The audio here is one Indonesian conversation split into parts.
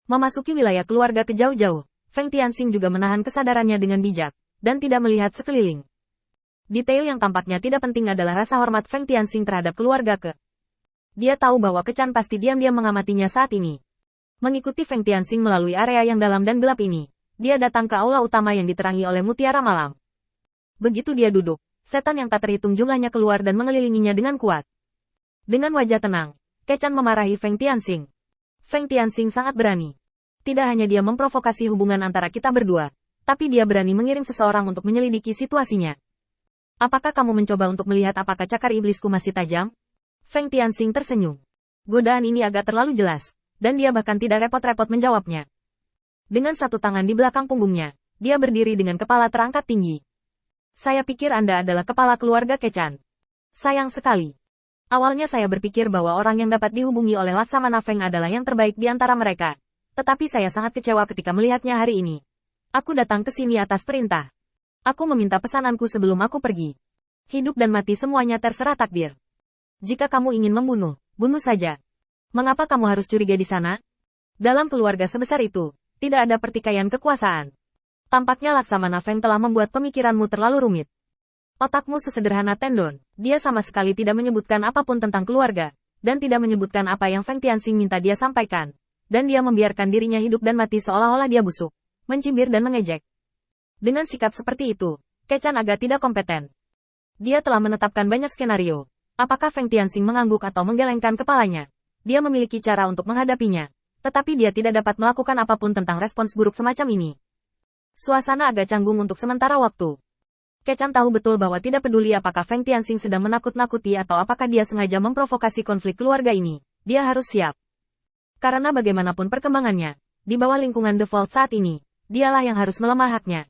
Memasuki wilayah keluarga ke jauh-jauh, Feng Tianxing juga menahan kesadarannya dengan bijak, dan tidak melihat sekeliling. Detail yang tampaknya tidak penting adalah rasa hormat Feng Tianxing terhadap keluarga ke. Dia tahu bahwa Kecan pasti diam-diam mengamatinya saat ini. Mengikuti Feng Tianxing melalui area yang dalam dan gelap ini, dia datang ke aula utama yang diterangi oleh mutiara malam. Begitu dia duduk, setan yang tak terhitung jumlahnya keluar dan mengelilinginya dengan kuat. Dengan wajah tenang, Kecan memarahi Feng Tianxing. Feng Tianxing sangat berani. Tidak hanya dia memprovokasi hubungan antara kita berdua, tapi dia berani mengirim seseorang untuk menyelidiki situasinya. Apakah kamu mencoba untuk melihat apakah cakar iblisku masih tajam? Feng Tianxing tersenyum. Godaan ini agak terlalu jelas, dan dia bahkan tidak repot-repot menjawabnya. Dengan satu tangan di belakang punggungnya, dia berdiri dengan kepala terangkat tinggi. Saya pikir Anda adalah kepala keluarga Kecan. Sayang sekali. Awalnya saya berpikir bahwa orang yang dapat dihubungi oleh Laksamana Feng adalah yang terbaik di antara mereka. Tetapi saya sangat kecewa ketika melihatnya hari ini. Aku datang ke sini atas perintah. Aku meminta pesananku sebelum aku pergi. Hidup dan mati semuanya terserah takdir. Jika kamu ingin membunuh, bunuh saja. Mengapa kamu harus curiga di sana? Dalam keluarga sebesar itu, tidak ada pertikaian kekuasaan. Tampaknya Laksamana Feng telah membuat pemikiranmu terlalu rumit. Otakmu sesederhana tendon, dia sama sekali tidak menyebutkan apapun tentang keluarga, dan tidak menyebutkan apa yang Feng Tianxing minta dia sampaikan. Dan dia membiarkan dirinya hidup dan mati seolah-olah dia busuk, mencibir dan mengejek. Dengan sikap seperti itu, Kecan agak tidak kompeten. Dia telah menetapkan banyak skenario. Apakah Feng Tianxing mengangguk atau menggelengkan kepalanya? Dia memiliki cara untuk menghadapinya, tetapi dia tidak dapat melakukan apapun tentang respons buruk semacam ini. Suasana agak canggung untuk sementara waktu. Kecan tahu betul bahwa tidak peduli apakah Feng Tianxing sedang menakut-nakuti atau apakah dia sengaja memprovokasi konflik keluarga ini, dia harus siap. Karena bagaimanapun perkembangannya, di bawah lingkungan The Vault saat ini, dialah yang harus melemah haknya.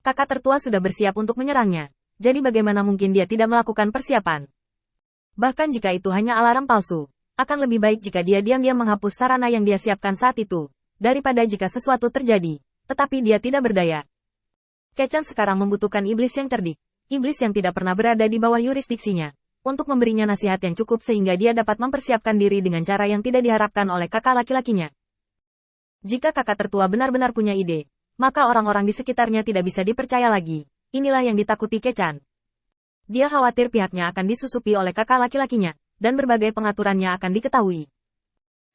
Kakak tertua sudah bersiap untuk menyerangnya, jadi bagaimana mungkin dia tidak melakukan persiapan? Bahkan jika itu hanya alarm palsu, akan lebih baik jika dia diam-diam menghapus sarana yang dia siapkan saat itu, daripada jika sesuatu terjadi, tetapi dia tidak berdaya. Kecan sekarang membutuhkan iblis yang cerdik, iblis yang tidak pernah berada di bawah yurisdiksinya, untuk memberinya nasihat yang cukup sehingga dia dapat mempersiapkan diri dengan cara yang tidak diharapkan oleh kakak laki-lakinya. Jika kakak tertua benar-benar punya ide, maka orang-orang di sekitarnya tidak bisa dipercaya lagi. Inilah yang ditakuti Kecan. Dia khawatir pihaknya akan disusupi oleh kakak laki-lakinya, dan berbagai pengaturannya akan diketahui.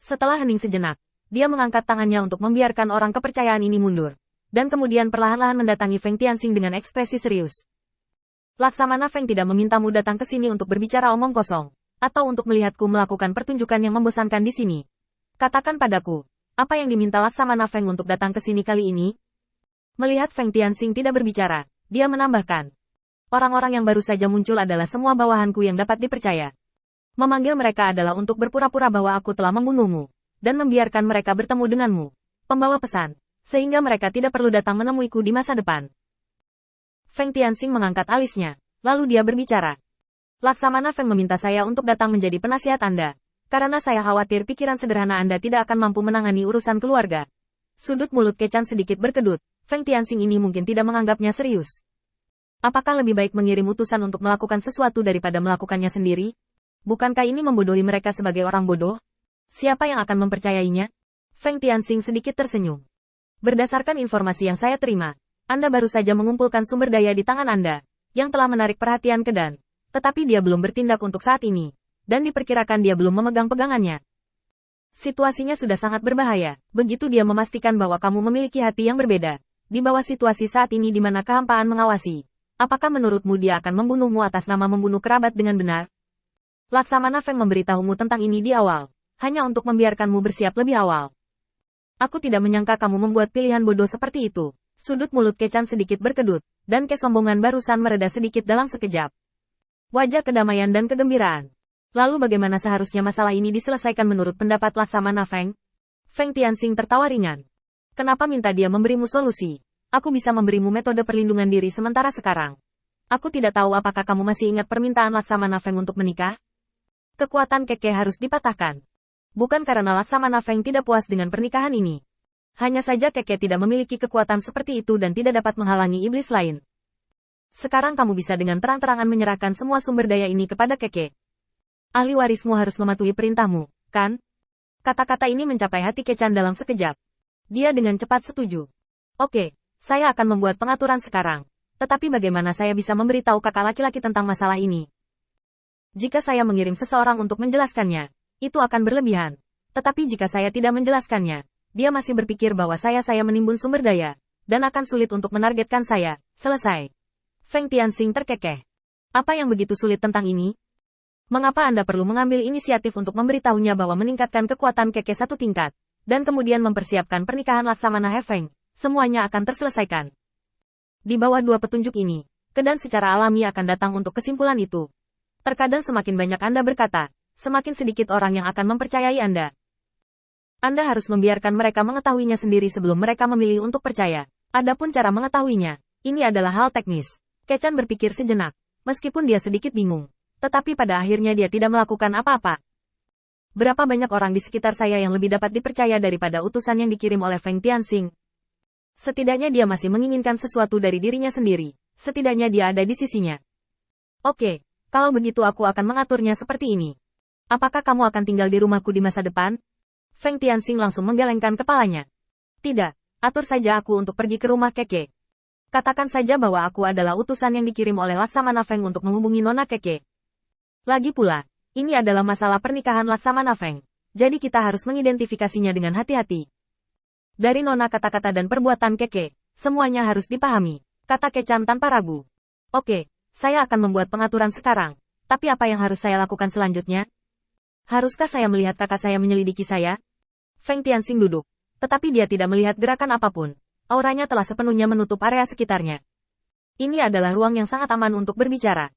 Setelah hening sejenak, dia mengangkat tangannya untuk membiarkan orang kepercayaan ini mundur, dan kemudian perlahan-lahan mendatangi Feng Tianxing dengan ekspresi serius. Laksamana Feng tidak memintamu datang ke sini untuk berbicara omong kosong, atau untuk melihatku melakukan pertunjukan yang membosankan di sini. Katakan padaku, apa yang diminta Laksamana Feng untuk datang ke sini kali ini? Melihat Feng Tianxing tidak berbicara, dia menambahkan. Orang-orang yang baru saja muncul adalah semua bawahanku yang dapat dipercaya. Memanggil mereka adalah untuk berpura-pura bahwa aku telah membunuhmu, dan membiarkan mereka bertemu denganmu, pembawa pesan, sehingga mereka tidak perlu datang menemuiku di masa depan. Feng Tianxing mengangkat alisnya, lalu dia berbicara. Laksamana Feng meminta saya untuk datang menjadi penasihat Anda, karena saya khawatir pikiran sederhana Anda tidak akan mampu menangani urusan keluarga. Sudut mulut Kecan sedikit berkedut, Feng Tianxing ini mungkin tidak menganggapnya serius. Apakah lebih baik mengirim utusan untuk melakukan sesuatu daripada melakukannya sendiri? Bukankah ini membodohi mereka sebagai orang bodoh? Siapa yang akan mempercayainya? Feng Tianxing sedikit tersenyum. Berdasarkan informasi yang saya terima, Anda baru saja mengumpulkan sumber daya di tangan Anda, yang telah menarik perhatian Kedan. Tetapi dia belum bertindak untuk saat ini, dan diperkirakan dia belum memegang pegangannya. Situasinya sudah sangat berbahaya, begitu dia memastikan bahwa kamu memiliki hati yang berbeda. Di bawah situasi saat ini di mana kehampaan mengawasi, apakah menurutmu dia akan membunuhmu atas nama membunuh kerabat dengan benar? Laksamana Feng memberitahumu tentang ini di awal, hanya untuk membiarkanmu bersiap lebih awal. Aku tidak menyangka kamu membuat pilihan bodoh seperti itu. Sudut mulut Kecan sedikit berkedut, dan kesombongan barusan mereda sedikit dalam sekejap. Wajah kedamaian dan kegembiraan. Lalu bagaimana seharusnya masalah ini diselesaikan menurut pendapat Laksamana Feng? Feng Tianxing tertawa ringan. Kenapa minta dia memberimu solusi? Aku bisa memberimu metode perlindungan diri sementara sekarang. Aku tidak tahu apakah kamu masih ingat permintaan Laksamana Feng untuk menikah? Kekuatan Keke harus dipatahkan. Bukan karena Laksamana Feng tidak puas dengan pernikahan ini. Hanya saja Keke tidak memiliki kekuatan seperti itu dan tidak dapat menghalangi iblis lain. Sekarang kamu bisa dengan terang-terangan menyerahkan semua sumber daya ini kepada Keke. Ahli warismu harus mematuhi perintahmu, kan? Kata-kata ini mencapai hati Kechan dalam sekejap. Dia dengan cepat setuju. Oke, saya akan membuat pengaturan sekarang. Tetapi bagaimana saya bisa memberitahu kakak laki-laki tentang masalah ini? Jika saya mengirim seseorang untuk menjelaskannya, itu akan berlebihan. Tetapi jika saya tidak menjelaskannya, dia masih berpikir bahwa saya menimbun sumber daya, dan akan sulit untuk menargetkan saya. Selesai. Feng Tianxing terkekeh. Apa yang begitu sulit tentang ini? Mengapa Anda perlu mengambil inisiatif untuk memberitahunya bahwa meningkatkan kekuatan Keke satu tingkat, dan kemudian mempersiapkan pernikahan Laksamana He Feng, semuanya akan terselesaikan. Di bawah dua petunjuk ini, Kedan secara alami akan datang untuk kesimpulan itu. Terkadang semakin banyak Anda berkata, semakin sedikit orang yang akan mempercayai Anda. Anda harus membiarkan mereka mengetahuinya sendiri sebelum mereka memilih untuk percaya. Adapun cara mengetahuinya, ini adalah hal teknis. Kechan berpikir sejenak, meskipun dia sedikit bingung. Tetapi pada akhirnya dia tidak melakukan apa-apa. Berapa banyak orang di sekitar saya yang lebih dapat dipercaya daripada utusan yang dikirim oleh Feng Tianxing? Setidaknya dia masih menginginkan sesuatu dari dirinya sendiri. Setidaknya dia ada di sisinya. Oke, kalau begitu aku akan mengaturnya seperti ini. Apakah kamu akan tinggal di rumahku di masa depan? Feng Tianxing langsung menggelengkan kepalanya. Tidak, atur saja aku untuk pergi ke rumah Keke. Katakan saja bahwa aku adalah utusan yang dikirim oleh Laksamana Feng untuk menghubungi Nona Keke. Lagi pula, ini adalah masalah pernikahan Laksamana Feng, jadi kita harus mengidentifikasinya dengan hati-hati. Dari nona kata-kata dan perbuatan Keke, semuanya harus dipahami, kata Kechan tanpa ragu. Oke, saya akan membuat pengaturan sekarang, tapi apa yang harus saya lakukan selanjutnya? Haruskah saya melihat kakak saya menyelidiki saya? Feng Tianxing duduk, tetapi dia tidak melihat gerakan apapun. Auranya telah sepenuhnya menutup area sekitarnya. Ini adalah ruang yang sangat aman untuk berbicara.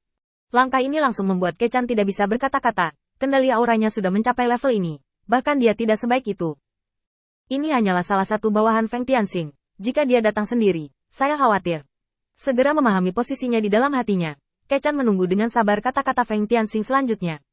Langkah ini langsung membuat Kechan tidak bisa berkata-kata, kendali auranya sudah mencapai level ini, bahkan dia tidak sebaik itu. Ini hanyalah salah satu bawahan Feng Tianxing, jika dia datang sendiri, saya khawatir. Segera memahami posisinya di dalam hatinya, Kechan menunggu dengan sabar kata-kata Feng Tianxing selanjutnya.